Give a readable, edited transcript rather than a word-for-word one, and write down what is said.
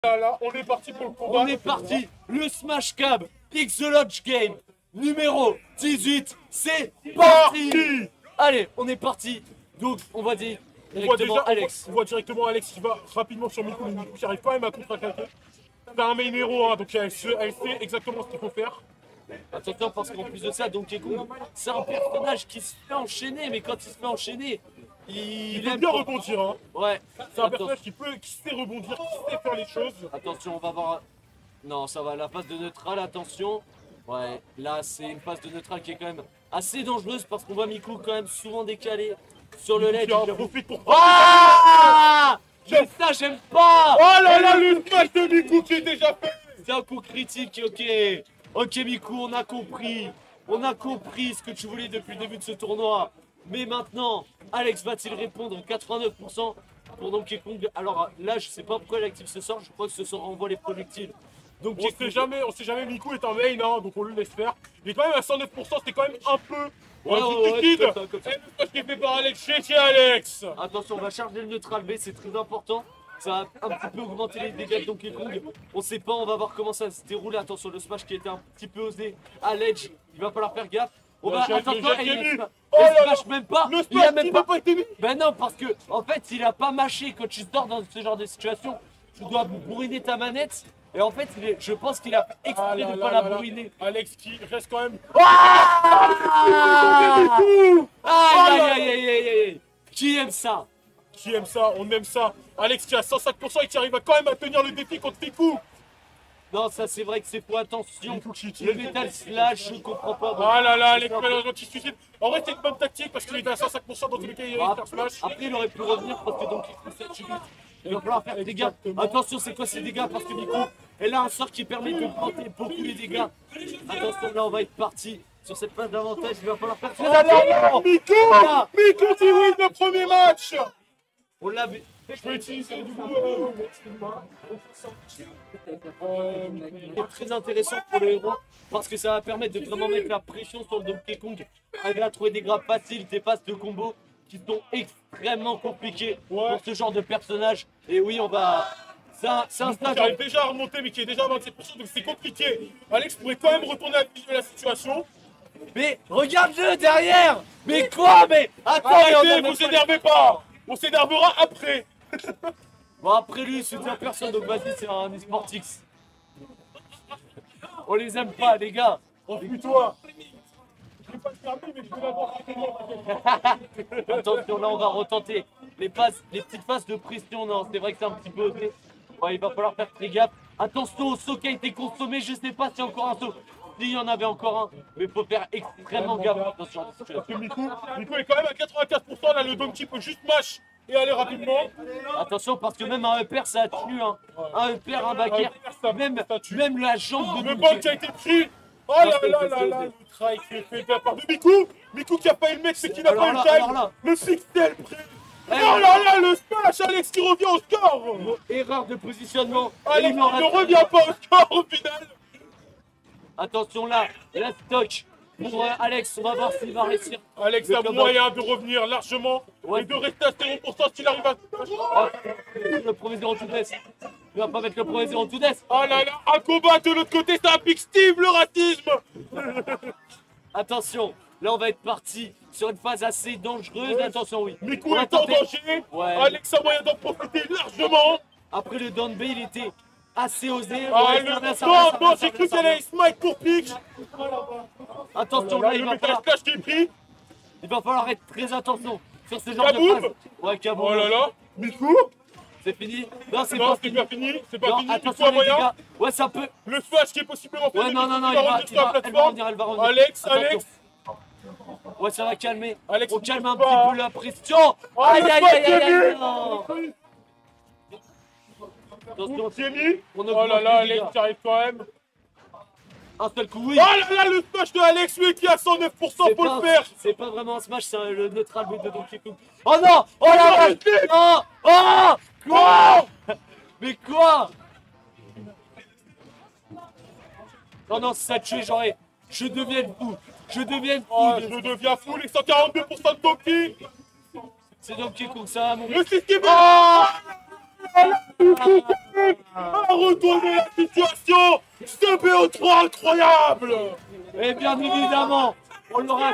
Là, on est parti pour le combat. On est parti. Le Smash Cab X The Lodge Game numéro 18. C'est parti. Allez, on est parti. Donc, on va dire directement Alex. On voit directement Alex qui va rapidement sur Miku. Miku qui arrive quand même à contre-attaquer. C'est un main héros, hein, donc elle sait exactement ce qu'il faut faire. Attention, parce qu'en plus de ça, Donkey Kong, c'est un personnage qui se fait enchaîner, mais quand il se fait enchaîner, il aime bien rebondir. Hein. Ouais. C'est un personnage qui sait rebondir, qui sait faire les choses. Attention, on va voir. Non, ça va, la phase de neutral, attention. Ouais, là, c'est une phase de neutral qui est quand même assez dangereuse parce qu'on voit Miku quand même souvent décalé sur le ledge. Il profite pour. Ah! Ça, j'aime pas! Oh là là, le smash de Miku qui est déjà fait! C'est un coup critique, ok. Ok, Miku, on a compris. On a compris ce que tu voulais depuis le début de ce tournoi. Mais maintenant, Alex va-t-il répondre 89% pour Donkey Kong? Alors là, je sais pas pourquoi il active ce sort. Je crois que ce sort renvoie les projectiles. Donc on sait jamais, Miku est un main, hein, donc on le laisse faire. Il est quand même à 109%, c'était quand même un peu liquide. C'est le smash qui est fait par Alex chez Alex. Attention, on va charger le neutral B, c'est très important. Ça va un petit peu augmenter les dégâts de Donkey Kong. On sait pas, on va voir comment ça se déroule. Attention, le smash qui était un petit peu osé à l'edge. Il va falloir faire gaffe. On va attention, il smash même pas. Il a même pas été mis. Ben non, parce que en fait, il a pas mâché. Quand tu sors dans ce genre de situation, tu dois bourriner ta manette. Et en fait, je pense qu'il a exprès de pas la bourriner. Alex qui reste quand même. Aïe. Qui aime ça? Qui aime ça? On aime ça. Alex qui a 105% et qui arrive quand même à tenir le défi contre Miku. Non, ça c'est vrai que c'est pour attention. Le Metal Slash, je comprends pas. Ah là là, Alex malheureusement qui se suicide. En vrai, c'est une bonne tactique parce qu'il était à 105% dans tous les cas, il allait faire smash. Après, il aurait pu revenir parce que donc il va falloir faire des dégâts. Attention, c'est quoi ces dégâts? Parce que Miku, elle a un sort qui permet de planter beaucoup les dégâts. Attention, là on va être parti sur cette phase d'avantage. Il va falloir faire très attention. Miku qui win le premier match. On l'a vu. Je peux utiliser du coup. C'est très intéressant pour le héros parce que ça va permettre de vraiment mettre la pression sur le Donkey Kong. Arriver à trouver des grappes faciles, des passes de combo qui sont extrêmement compliquées pour ce genre de personnage. Et oui, on va. C'est un stage. Qui arrive déjà à remonter, mais qui est déjà à 27%, donc c'est compliqué. Alex pourrait quand même retourner à la situation. Mais regarde-le derrière. Mais quoi? Mais attends, arrêtez, vous énervez pas. On s'énervera après. Bon, après lui, il soutient personne, donc vas-y, c'est un eSportix. On les aime pas, les gars. Enfuis-toi. Je vais pas le fermer, mais je vais l'avoir. Attention, là, on va retenter les petites phases de pression. Non, c'est vrai que c'est un petit peu osé. Ouais, il va falloir faire très gaffe. Attention au saut qui a été consommé. Je sais pas s'il y a encore un saut. S'il y en avait encore un, mais il faut faire extrêmement gaffe dans ce genre de situation. Parce que Miku est quand même à 84%. Là, le Donkey peut juste mash et aller rapidement. Attention, parce que même un upper, ça tue. Hein. Un upper, un backer, même la jambe de le ball qui a été pris. Oh là là, le try qui est fait de la part de Miku. Miku qui a pas eu le mec, c'est qui n'a pas eu le time. Le pixel pris. Oh là là, le smash, Alex qui revient au score. Erreur de positionnement. Alex ne revient pas au score au final. Attention là, la stock pour Alex, on va voir s'il va réussir. Alex a moyen de revenir largement et de rester à 0% s'il arrive à... Le premier 0 tout death. Il va pas mettre le premier 0 tout death. Oh là là, un combat de l'autre côté, ça applique Steve le racisme. Attention, là on va être parti sur une phase assez dangereuse. Attention, oui. Miku est en danger. Alex a moyen d'en profiter largement. Après le down B, il était assez osé. Non, j'ai cru qu'elle allait smite pour Peach. Attention, là, il va falloir... qui est pris. Il va falloir être très attention sur ce genre de phase. Ouais, Kaboom. Oh là là, Miku. C'est fini. Non, c'est pas fini. C'est pas fini. Attention à moyen. Ouais, ça peut. Le smash qui est possiblement fait. Ouais, non, il va revenir, elle va revenir. Alex. Ouais, ça va calmer. Alex, on calme un petit peu la pression. Aïe. Attention, oh là là, Alex qui arrive quand même. Un seul coup, oui. Oh là là, le smash de Alex, lui qui a 109%, faut le faire. C'est pas vraiment un smash, c'est le neutral but de Donkey Kong. Oh non. Oh la vache. Oh quoi? Mais quoi? Non, si ça tue, genre, je deviens fou. Je deviens fou, les 142% de Donkey. C'est Donkey Kong, ça va mourir. Le système. a retourné la situation. Ce BO3 incroyable. Et bien évidemment, on l'aura